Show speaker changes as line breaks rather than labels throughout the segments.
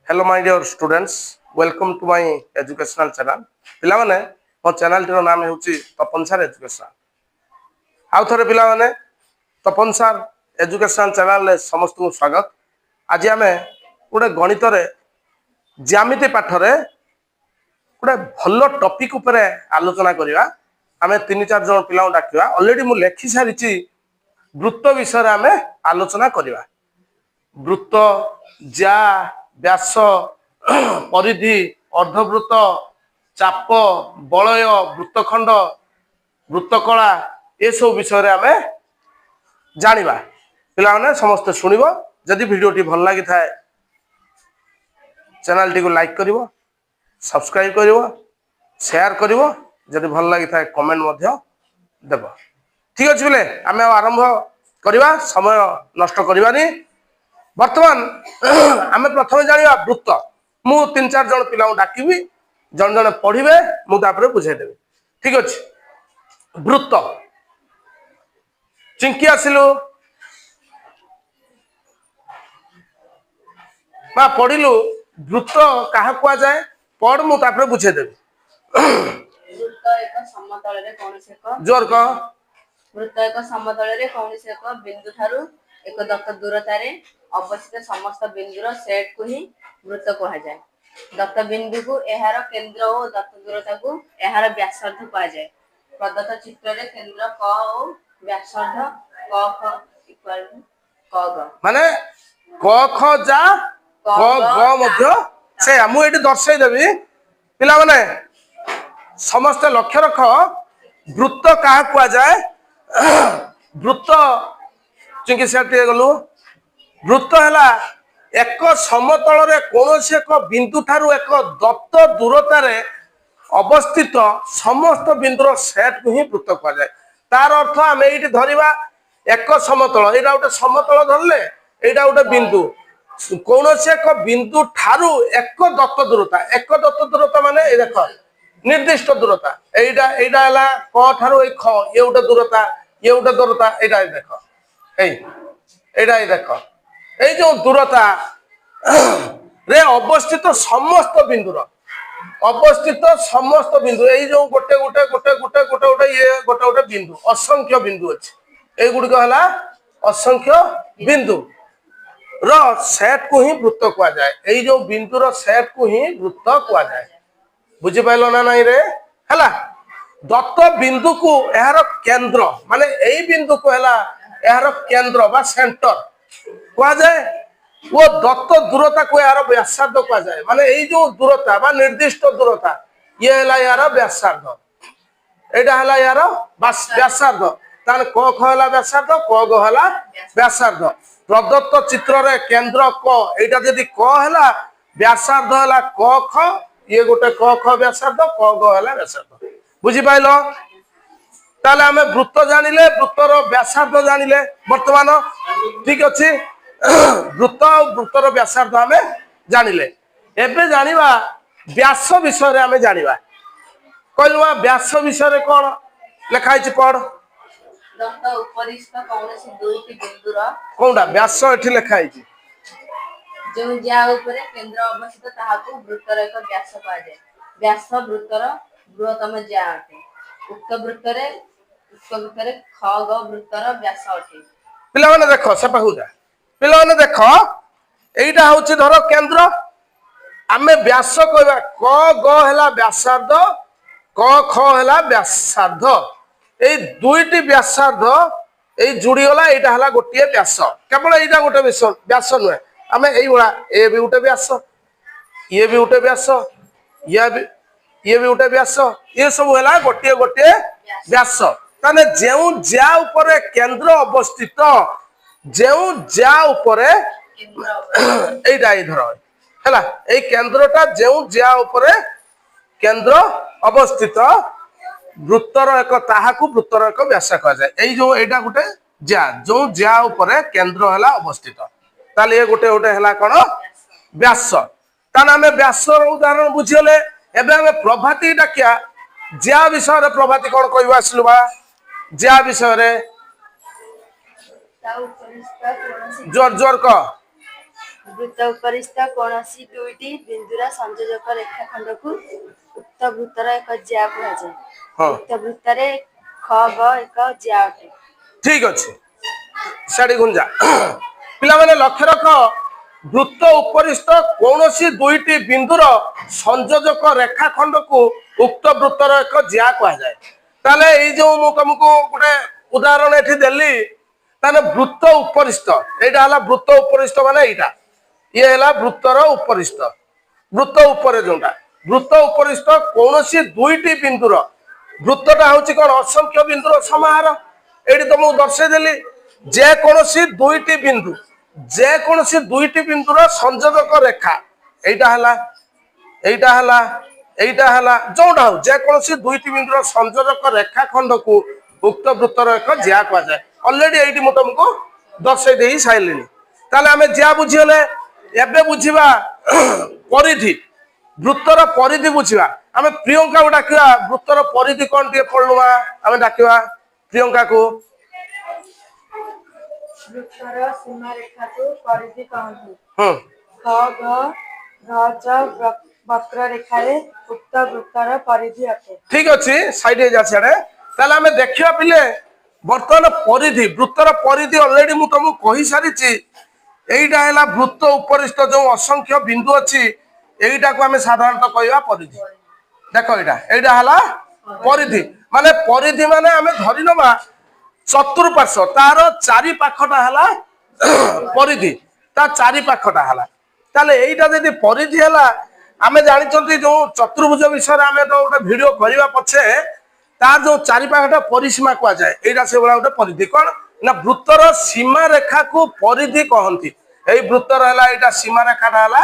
Hello my dear students, welcome to my educational channel. पिला माने मो चैनल टिर नाम हेउची तपन सर एजुकेशन। आउ थरे पिला माने तपन सर एजुकेशनल चैनल ले समस्त को स्वागत। आज आमे गोटे गणित रे ज्यामिति पाठ रे गोटे भलो टॉपिक ऊपर आलोचना करिवा। आमे 3-4 जन पिला डाकिवा। ऑलरेडी मु लेखि सारिची वृत्त विषय रे आमे आलोचना करिवा। वृत्त ज्या व्यास परिधि अर्धवृत्त चाप बलय वृत्तखंड वृत्तकला ये सब विषय आम जानिबा। पिला माने समस्त सुनिबो। जदि वीडियोटी भल लगी थाए चैनल टी को लाइक करिवो, सब्सक्राइब करिवो, शेयर करिवो। जदि भल लगी थाए कमेंट मध्य देबो। ठीक अछि बोले आमे आरंभ करिवा, समय नष्ट करिवानी। वर्तमान आमे प्रथम जानिबा वृत्त। मु 3-4 जन पिला डाकिबी, जन जन पढ़िबे, मु तापर बुझाई देबी। ठीक अछि। वृत्त चिंकी आसिलु बा पढ़िलु। वृत्त काहा कुआ जाए पढ़, मु तापर बुझाई देबी।
वृत्त एक समतल रे कोनसे एक
जोर क
वृत्त एक समतल रे कोनसे एक बिंदु थारु एक दत्त दूरता रे अवस्थित समस्त बिंदुर सेट को ही वृत्त कहा जाए। दत्त बिंदु को एहार केंद्र और दत्त दूरता को एहार व्यासार्ध कहा जाए। प्रदत्त चित्र रे केंद्र क और व्यासार्ध क ख इक्वल क ग
माने क ख जा क ग मध्य से मु एटी दर्शाई देबी। पिला माने समस्त लक्ष्य रख। वृत्त काहा कुआ जाए? वृत्त चिंकी सेठी गलु। वृत्त हैला एक समतल रे कोनोसी एक बिंदु थारु एक दत्त दूरता रे अवस्थित समस्त बिंदुर सेट को ही वृत्त कुआ जाए। तार अर्थ आमे एटी धरिबा एक समतल, एटा गोटे समतल धरले, एटा गोटे बिंदु। कोनोसी एक बिंदु ठारु एक दत्त दूरता, एक दत्त दूरता माने ए देखो निर्दिष्ट दूरता। एटा एटा हला क ठारु ए ख, ये गोटे दूरता, ये गोटे दूरता। एटा देखो एटा देखो ए जो दूरता रे अवस्थित समस्त बिंदुर अवस्थित समस्त बिंदु ए जो गोटे गोटे गोटे गोटे गोटे गोटे ये गोटे गोटे बिंदु असंख्य बिंदु अछि। ए गुडी को हला असंख्य बिंदु रो सेट को ही वृत्त कुआ जाए। ए जो बिंदुर सेट को ही वृत्त कुआ जाए। बुझि पाइलो ना नहीं रे? हला दत्त बिंदु को एहार केंद्र माने एई बिंदु को हला एहार केंद्र बा सेंटर कुआ जाए। वो दत्त दूरता को यार व्यासार्ध कुआ जाए। माने एई जो दूरता बा निर्दिष्ट दूरता ये हला यार व्यासार्ध, एटा हला यार बस व्यासार्ध। तान क ख हला व्यासार्ध, क ग हला व्यासार्ध। प्रदत्त चित्र रे केंद्र क, एटा यदि क हला व्यासार्ध हला क ख, ये गोटे क ख व्यासार्ध, क ग हला व्यासार्ध। बुझि पाइलो? ताले आमे वृत्त जानिले, वृत्तर व्यासार्ध जानिले। वर्तमान ठीक अछि। वृत्त और वृत्तर व्यासार्ध आमे जानिले। एबे जानिबा व्यास विषय रे आमे जानिबा। कहलुवा व्यास विषय रे कोन लेखा हिच पढ़।
दत्त उपरिस्थ कोनसे दुईटी बिंदुर
कोनडा व्यास एठी लेखा हिच
जो ज्या ऊपर केंद्र अवस्थित ताहाको वृत्तर एक व्यास कहा जाए। व्यास वृत्तर बृहत्तम ज्या अटे। उक्त वृत्तरे ख ग वृत्तर व्यास अटे।
पिला माने देखो से पाहु जा। पिला माने देखो एइटा होची धरो केंद्र। आमे व्यास कहबा क ग हला व्यासार्ध, क ख हला व्यासार्ध। ए दुईटी व्यासार्ध ए जुड़ी गला, एइटा हला गोटिए व्यास। केवल एइटा गोटे व्यास नुहे। आमे एई बडा ए भी गोटे व्यास, ये भी गोटे व्यास, ये भी गोटे व्यास। ये सब हला गोटिए गोटिए व्यास। ताने जेउ ज्या ऊपर केंद्र अवस्थित, जेउ ज्या ऊपर एइटा ए धर हैला ए केंद्रटा जेउ ज्या ऊपर केंद्र अवस्थित वृत्तर एक ताहाकू वृत्तर एक व्यास कहा जाए। एई जो एइटा गोटे ज्या, जो ज्या ऊपर केंद्र हला अवस्थित, ताले ए गोटे गोटे हला कोन व्यास। ताने हमें व्यास रो उदाहरण बुझिले। एबे हमें प्रभाती डाकिया ज्या विषय रे प्रभाती कोन कहबा आसलु बा ज्या विषय रे जोर जोर क
ବୃତ୍ତ ଉପରିସ୍ଥ କୌଣସି ଦୁଇଟି ବିନ୍ଦୁର ସଂଯୋଜକ ରେଖାଖଣ୍ଡକୁ ଉକ୍ତ ବୃତ୍ତର ଏକ ଜ୍ୟା କୁହାଯାଏ।
ହଁ
ଉକ୍ତ ବୃତ୍ତରେ ଖ ଗ ଏକ ଜ୍ୟା ଅଟେ।
ଠିକ ଅଛି ସିଆଡେ ଗୁଞ୍ଜା ପିଲାମାନେ ଲକ୍ଷ୍ୟ ରଖ ବୃତ୍ତ ଉପରିସ୍ଥ କୌଣସି ଦୁଇଟି ବିନ୍ଦୁର ସଂଯୋଜକ ରେଖାଖଣ୍ଡକୁ ଉକ୍ତ ବୃତ୍ତର ଏକ ଜ୍ୟା କୁହାଯାଏ। ତାହେଲେ ଏଇ ଯୋଉ ମୁଁ ତମକୁ ଗୋଟେ ଉଦାହରଣ ଏଠି ଦେଲି ତାହେଲେ ବୃତ୍ତ ଉପରିସ୍ଥ ଏଇଟା ହେଲା ବୃତ୍ତ ଉପରିସ୍ଥ ମାନେ ଏଇଟା ଇଏ ହେଲା ବୃତ୍ତର ଉପରିସ୍ଥ ବୃତ୍ତ ଉପରେ ଯୋଉଟା ବୃତ୍ତ ଉପରିସ୍ଥ କୌଣସି ଦୁଇଟି ବିନ୍ଦୁର ବୃତ୍ତଟା ହଉଛି କଣ ଅସଂଖ୍ୟ ବିନ୍ଦୁର ସମାହାର ଏଇଠି ତମକୁ ଦର୍ଶେଇଦେଲି ଯେକୌଣସି ଦୁଇଟି ବିନ୍ଦୁର ସଂଯୋଜକ ରେଖା ଏଇଟା ହେଲା ଯୋଉଟା ହଉ ଯେକୌଣସି ଦୁଇଟି ବିନ୍ଦୁର ସଂଯୋଜକ ରେଖା ଖଣ୍ଡକୁ ଉକ୍ତ ବୃତ୍ତର ଏକ ଜ୍ୟା କୁହାଯାଏ। ଅଲରେଡି ଏଇଠି ମୁଁ ତମକୁ ଦର୍ଶେଇ ଦେଇ ସାରିଲିଣି। ତାହେଲେ ଆମେ ଜ୍ୟା ବୁଝିଗଲେ ଏବେ ବୁଝିବା ପରିଧି ବୃତ୍ତର ପରିଧି ବୁଝିବା। ଆମେ ପ୍ରିୟଙ୍କାକୁ ଡାକିବା ବୃତ୍ତର ପରିଧି କଣ ଟିକେ ପଢୁବା ଆମେ ଡାକିବା ପ୍ରିୟଙ୍କାକୁ।
ବୃତ୍ତର ସୀମାରେଖାକୁ ପରିଧି କହନ୍ତି।
ହୁଁ
ଖ ଗ ଘ ଚ ବକ୍ରରେଖାରେ ଉକ୍ତ ବୃତ୍ତର ପରିଧି ଅଟେ।
ଠିକ ଅଛି ସାଇଡ ହେଇଯା ସିଆଡେ। ତାହେଲେ ଆମେ ଦେଖିବା ପିଲେ ବର୍ତ୍ତମାନ ପରିଧି ବୃତ୍ତର ପରିଧି ଅଲରେଡି ମୁଁ ତମକୁ କହିସାରିଛି। এইটা ହେଲା ବୃତ୍ତ ଉପରିସ୍ଥ ଯୋଉ ଅସଂଖ୍ୟ ବିନ୍ଦୁ ଅଛି এইଟାକୁ ଆମେ ସାଧାରଣତଃ କହିବା ପରିଧି। ଦେଖ এইটা ହେଲା ପରିଧି ମାନେ ଆମେ ଧରି ନେବା ଚତୁଃପାର୍ଶ୍ୱ ତାର ଚାରି ପାଖଟା ହେଲା ପରିଧି ତା ଚାରି ପାଖଟା ହେଲା। ତାହେଲେ এইটা ଯଦି ପରିଧି ହେଲା ଆମେ ଜାଣିଛନ୍ତି ଯୋଉ ଚତୁର୍ଭୁଜ ବିଷୟରେ ଆମେ ତ ଗୋଟେ ଭିଡିଓ କରିବା ପଛେ ତାର ଯୋଉ ଚାରି ପାଖଟା ପରିସୀମା କୁହାଯାଏ এইটা ସେଭଳିଆ ଗୋଟେ ପରିଧି କଣ ନା ବୃତ୍ତର ସୀମା ରେଖାକୁ ପରିଧି କହନ୍ତି। ଏଇ ବୃତ୍ତର ହେଲା এইটা ସୀମା ରେଖାଟା ହେଲା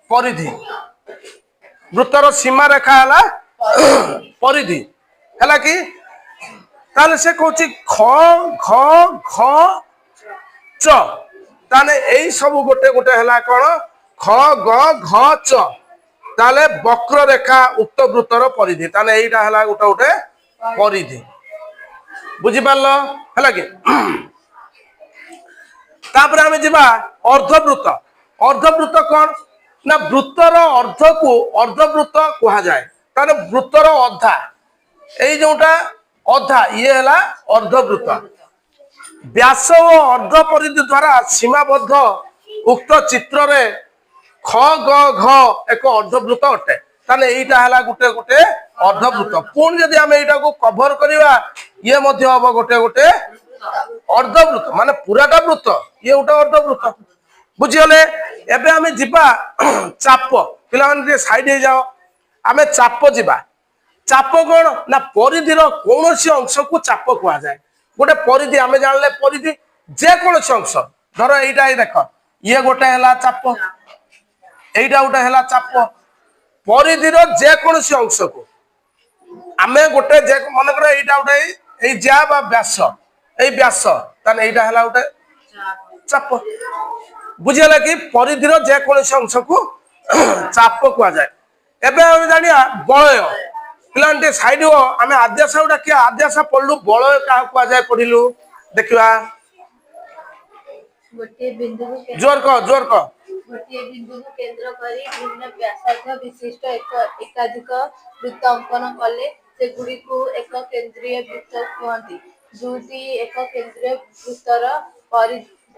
ପରିଧି ବୃତ୍ତର ସୀମା ରେଖା ହେଲା ପରିଧି ହେଲା କି। ତାହେଲେ ସେ କହୁଛି ଖ ଘ ଘ ଚ ତାହେଲେ ଏଇ ସବୁ ଗୋଟେ ଗୋଟେ ହେଲା କଣ ଖ ଗ ଘ ଚ ତାହେଲେ ବକ୍ର ରେଖା ଉକ୍ତ ବୃତ୍ତର ପରିଧି। ତାହେଲେ এইটা ହେଲା ଗୋଟେ ଗୋଟେ ପରିଧି ବୁଝିପାରିଲ ହେଲା କି। ତାପରେ ଆମେ ଯିବା ଅର୍ଦ୍ଧବୃତ୍ତ। ଅର୍ଦ୍ଧବୃତ୍ତ କଣ ନା ବୃତ୍ତର ଅର୍ଦ୍ଧକୁ ଅର୍ଦ୍ଧବୃତ୍ତ କୁହାଯାଏ। ତାହେଲେ ବୃତ୍ତର ଅଧା ଏଇ ଯୋଉଟା ଅଧା ଇଏ ହେଲା ଅର୍ଦ୍ଧବୃତ୍ତ। ବ୍ୟାସ ଓ ଅର୍ଦ୍ଧ ପରିଧି ଦ୍ୱାରା ସୀମାବଦ୍ଧ ଉକ୍ତ ଚିତ୍ରରେ ଖ ଗ ଘ ଏକ ଅର୍ଦ୍ଧବୃତ୍ତ ଅଟେ। ତାହେଲେ এইটা ହେଲା ଗୋଟେ ଗୋଟେ ଅର୍ଦ୍ଧବୃତ୍ତ। ପୁଣି ଯଦି ଆମେ এইଟାକୁ କଭର କରିବା ଇଏ ମଧ୍ୟ ହବ ଗୋଟେ ଗୋଟେ ଅର୍ଦ୍ଧବୃତ୍ତ ମାନେ ପୁରାଟା ବୃତ୍ତ ଇଏ ଗୋଟେ ଅର୍ଦ୍ଧବୃତ୍ତ ବୁଝିଗଲେ। ଏବେ ଆମେ ଯିବା ଚାପ। ପିଲାମାନେ ଟିକେ ସାଇଡ ହେଇଯାଅ ଆମେ ଚାପ ଯିବା। ଚାପ କଣ ନା ପରିଧିର କୌଣସି ଅଂଶକୁ ଚାପ କୁହାଯାଏ। ଗୋଟେ ପରିଧି ଆମେ ଜାଣିଲେ ପରିଧି ଯେକୌଣସି ଅଂଶ ଧର এইটা ଏଇ ଦେଖ ଇଏ ଗୋଟେ ହେଲା ଚାପ এইটা ଗୋଟେ ହେଲା ଚାପ ପରିଧିର ଯେକୌଣସି ଅଂଶକୁ ଆମେ ଗୋଟେ ମନେକର এইটা ଗୋଟେ ଏଇ ଜ୍ୟା ବା ବ୍ୟାସ ଏଇ ବ୍ୟାସ ତାହେଲେ এইটা ହେଲା ଗୋଟେ ଚାପ ବୁଝିଗଲା କି। ପରିଧିର ଯେକୌଣସି ଅଂଶକୁ ଚାପ କୁହାଯାଏ। ଏବେ ଆମେ ଜାଣିବା ବଳୟ। ପିଲାମାନେ ଟିକେ ସାଇଡ ହୁଅ ଆମେ ଆଦ୍ୟାସାକୁ ଡାକିବା। ଆଦ୍ୟାସା ପଢିଲୁ ବଳୟ କାହାକୁ କୁହାଯାଏ ପଢିଲୁ ଦେଖିବା
ଗୋଟିଏ ବିନ୍ଦୁକୁ
ଜୋର କହ
ଗୋଟିଏ ବିନ୍ଦୁକୁ କେନ୍ଦ୍ର କରି ଭିନ୍ନ ବ୍ୟାସାର୍ଦ୍ଧ ବିଶିଷ୍ଟ ଏକାଧିକ ବୃତ୍ତ ଅଙ୍କନ କଲେ ସେଗୁଡ଼ିକୁ ଏକ କେନ୍ଦ୍ରୀୟ ବୃତ୍ତ କୁହନ୍ତି। ଦୁଇଟି ଏକ କେନ୍ଦ୍ରୀୟ ବୃତ୍ତର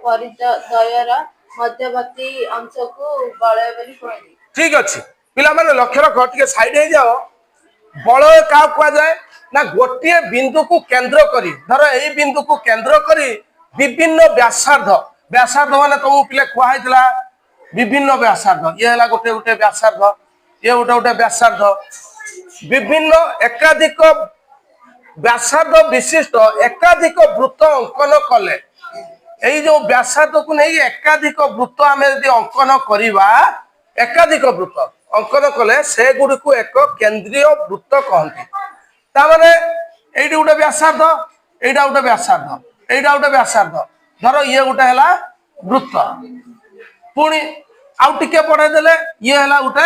ପରିଧଦ୍ୱୟର ମଧ୍ୟବର୍ତ୍ତୀ ଅଂଶକୁ ବଳୟ ବୋଲି କୁହନ୍ତି।
ଠିକ ଅଛି ପିଲାମାନେ ଲକ୍ଷ୍ୟ ରଖ ଟିକେ ସାଇଡ ହେଇଯାଅ। ବଳୟ କାହାକୁ କୁହାଯାଏ ନା ଗୋଟିଏ ବିନ୍ଦୁକୁ କେନ୍ଦ୍ର କରି ଧର ଏଇ ବିନ୍ଦୁକୁ କେନ୍ଦ୍ର କରି ବିଭିନ୍ନ ବ୍ୟାସାର୍ଦ୍ଧ ମାନେ ତମକୁ ପିଲା କୁହାଯାଇଥିଲା ବିଭିନ୍ନ ବ୍ୟାସାର୍ଦ୍ଧ ଇଏ ହେଲା ଗୋଟେ ଗୋଟେ ବ୍ୟାସାର୍ଦ୍ଧ ଇଏ ଗୋଟେ ଗୋଟେ ବ୍ୟାସାର୍ଦ୍ଧ ବିଭିନ୍ନ ଏକାଧିକ ବ୍ୟାସାର୍ଦ୍ଧ ବିଶିଷ୍ଟ ଏକାଧିକ ବୃତ୍ତ ଅଙ୍କନ କଲେ ଏଇ ଯୋଉ ବ୍ୟାସାର୍ଦ୍ଧକୁ ନେଇ ଏକାଧିକ ବୃତ୍ତ ଆମେ ଯଦି ଅଙ୍କନ କରିବା ଏକାଧିକ ବୃତ୍ତ ଅଙ୍କନ କଲେ ସେଗୁଡ଼ିକୁ ଏକ କେନ୍ଦ୍ରୀୟ ବୃତ୍ତ କହନ୍ତି। ତାମାନେ এইটি ଗୋଟେ ବ୍ୟାସାର୍ଦ୍ଧ এইଟା ଗୋଟେ ବ୍ୟାସାର୍ଦ୍ଧ এইଟା ଗୋଟେ ବ୍ୟାସାର୍ଦ୍ଧ ଧର ଇଏ ଗୋଟେ ହେଲା ବୃତ୍ତ ପୁଣି ଆଉ ଟିକେ ବଢେଇ ଦେଲେ ଇଏ ହେଲା ଗୋଟେ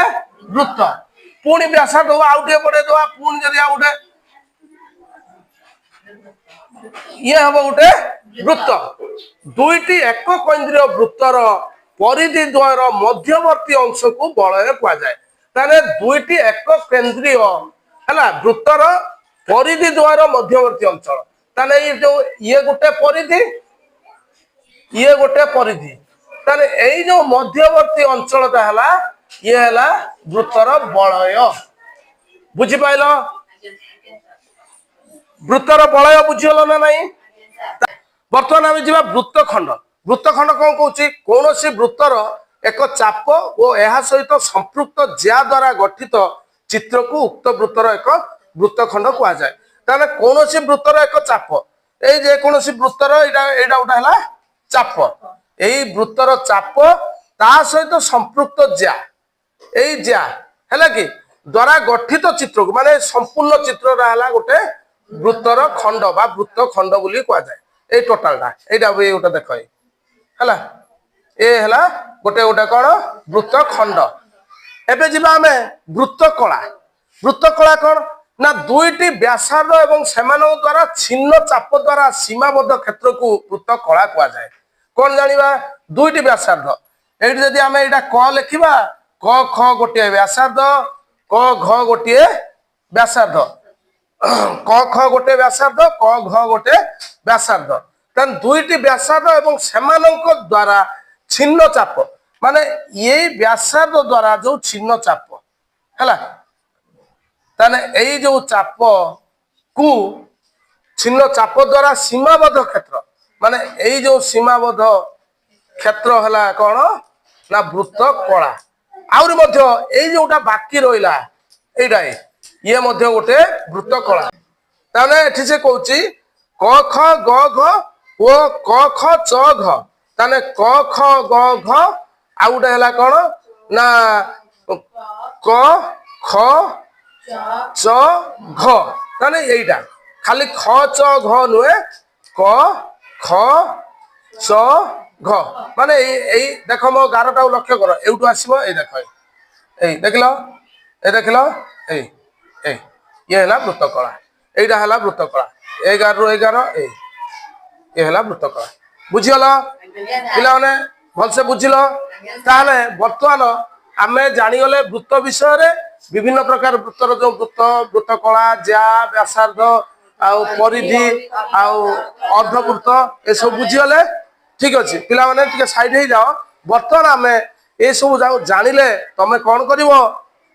ବୃତ୍ତ ପୁଣି ବ୍ୟାସାର୍ଦ୍ଧ ଆଉ ଟିକେ ବଢେଇ ଦେବା ପୁଣି ଯଦି ଆଉ ଗୋଟେ ଇଏ ହବ ଗୋଟେ ବୃତ୍ତ। ଦୁଇଟି ଏକ କେନ୍ଦ୍ରୀୟ ବୃତ୍ତର परिधि द्वयर मध्यवर्ती अंश को बलय कुआଯାए ताने दुईटी एक केंद्रीय है वृत्तर परिधि द्वयर मध्यवर्ती अंचल ताने ये जो ये गोटे परिधि ये गोटे परिधि ताने एई जो मध्यवर्ती अंचलटा हला ये हला वृत्तर बलय बुझी पाइल वृत्तर बलय बुझीगल ना नहीं बर्तमान आम जा वृत्तखंड वृत्तखंड कौन कौन कौन सी वृत्तर एक चाप और यह सहित संपृक्त ज्या द्वारा गठित चित्र को उक्त वृत्तर एक वृत्तखंड कहुए ताले कौन सी वृत्तर एक चाप ये कौन वृत्तर यहाँ गोटे है चाप यही वृत्तर चाप ता सहित संपृक्त ज्या यही ज्या है कि द्वारा गठित चित्र को माने संपूर्ण चित्र गोटे वृत्तर खंड बा वृत्त खंड बोली कहुए ये टोटालटा यहाँ गोटे देख है ये है गोटे गोटे कौन वृत्त खंड एबे जीवा आमे वृत्त कला कौन ना दुईटी व्यासार्ध एवं सेमानों द्वारा छिन्न चाप द्वारा सीमाबद्ध क्षेत्र को वृत्त कला कहुए कौन जानिबा दुईटी व्यासार्ध ये जदि आमे एटा क लिखिबा क ख गोटे व्यासार्ध क घ गोटे व्यासार्ध क ख गोटे व्यासार्ध क घ गोटे व्यासार्ध तन दुईटी व्यासार्ध एवं सेमानों द्वारा छिन्न चाप माने ये व्यासार्ध द्वारा जो छिन्न चाप है ताने यही जो चाप को छिन्न चाप द्वारा सीमाबद्ध क्षेत्र माने यही जो सीमाबद्ध क्षेत्र है कौन ना वृत्त कला आउरी मध्य यही जोटा बाकी रहा यहीटा ये मध्य गोटे वृत्त कला ताने एठी से कहूची क ख ग घ ओ क ख च घ ताने क ख ग घ आउ गोटे है कौन ना क ख च घ ताने यहीटा खाली ख च घ नुहे क ख च घ माने यही देख मो गारटा लक्ष्य कर एवटू आसब ये देख ये देखल ये देखल ये है वृत्त कला यहीटा है वृत्त कला 11 ରୁ 11 ये है वृत्त कला बुझीगल पिला माने भलसे बुझिल ताहले वर्तमान आमे जानिगले वृत्त विषय रे विभिन्न प्रकार वृत्तर जो वृत्त कला ज्या व्यासार्ध आउ परिधि आउ अर्धवृत्त ये सब बुझीगले ठीक अच्छे पिला माने टिके साइड हो जाओ वर्तमान आमे ये सब जानिले तमे कौन करिवो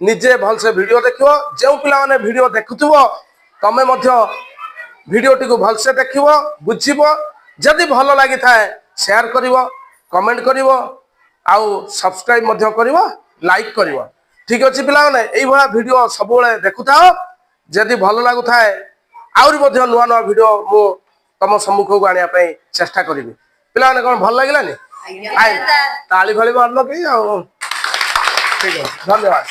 निजे भलसे वीडियो देखिवो जो पिला माने वीडियो देखुथिवो तमे मध्य वीडियो टी को भलसे देखिवो बुझिवो जदि भल लगी थाए शेयर करिवो कमेंट करिवो आउ सब्सक्राइब मध्य करिवो लाइक करिवो ठीक अच्छे पिला माने एई भला वीडियो सब बेले देखुथाओ जदि भल लागु थाए आउरी मध्य नुआ नुआ वीडियो मु तम सम्मुख को आनिया पई चेष्टा करिवि पिला माने कोन भल लागिलानी आइ ताली फाली मारलो कि ठीक है धन्यवाद।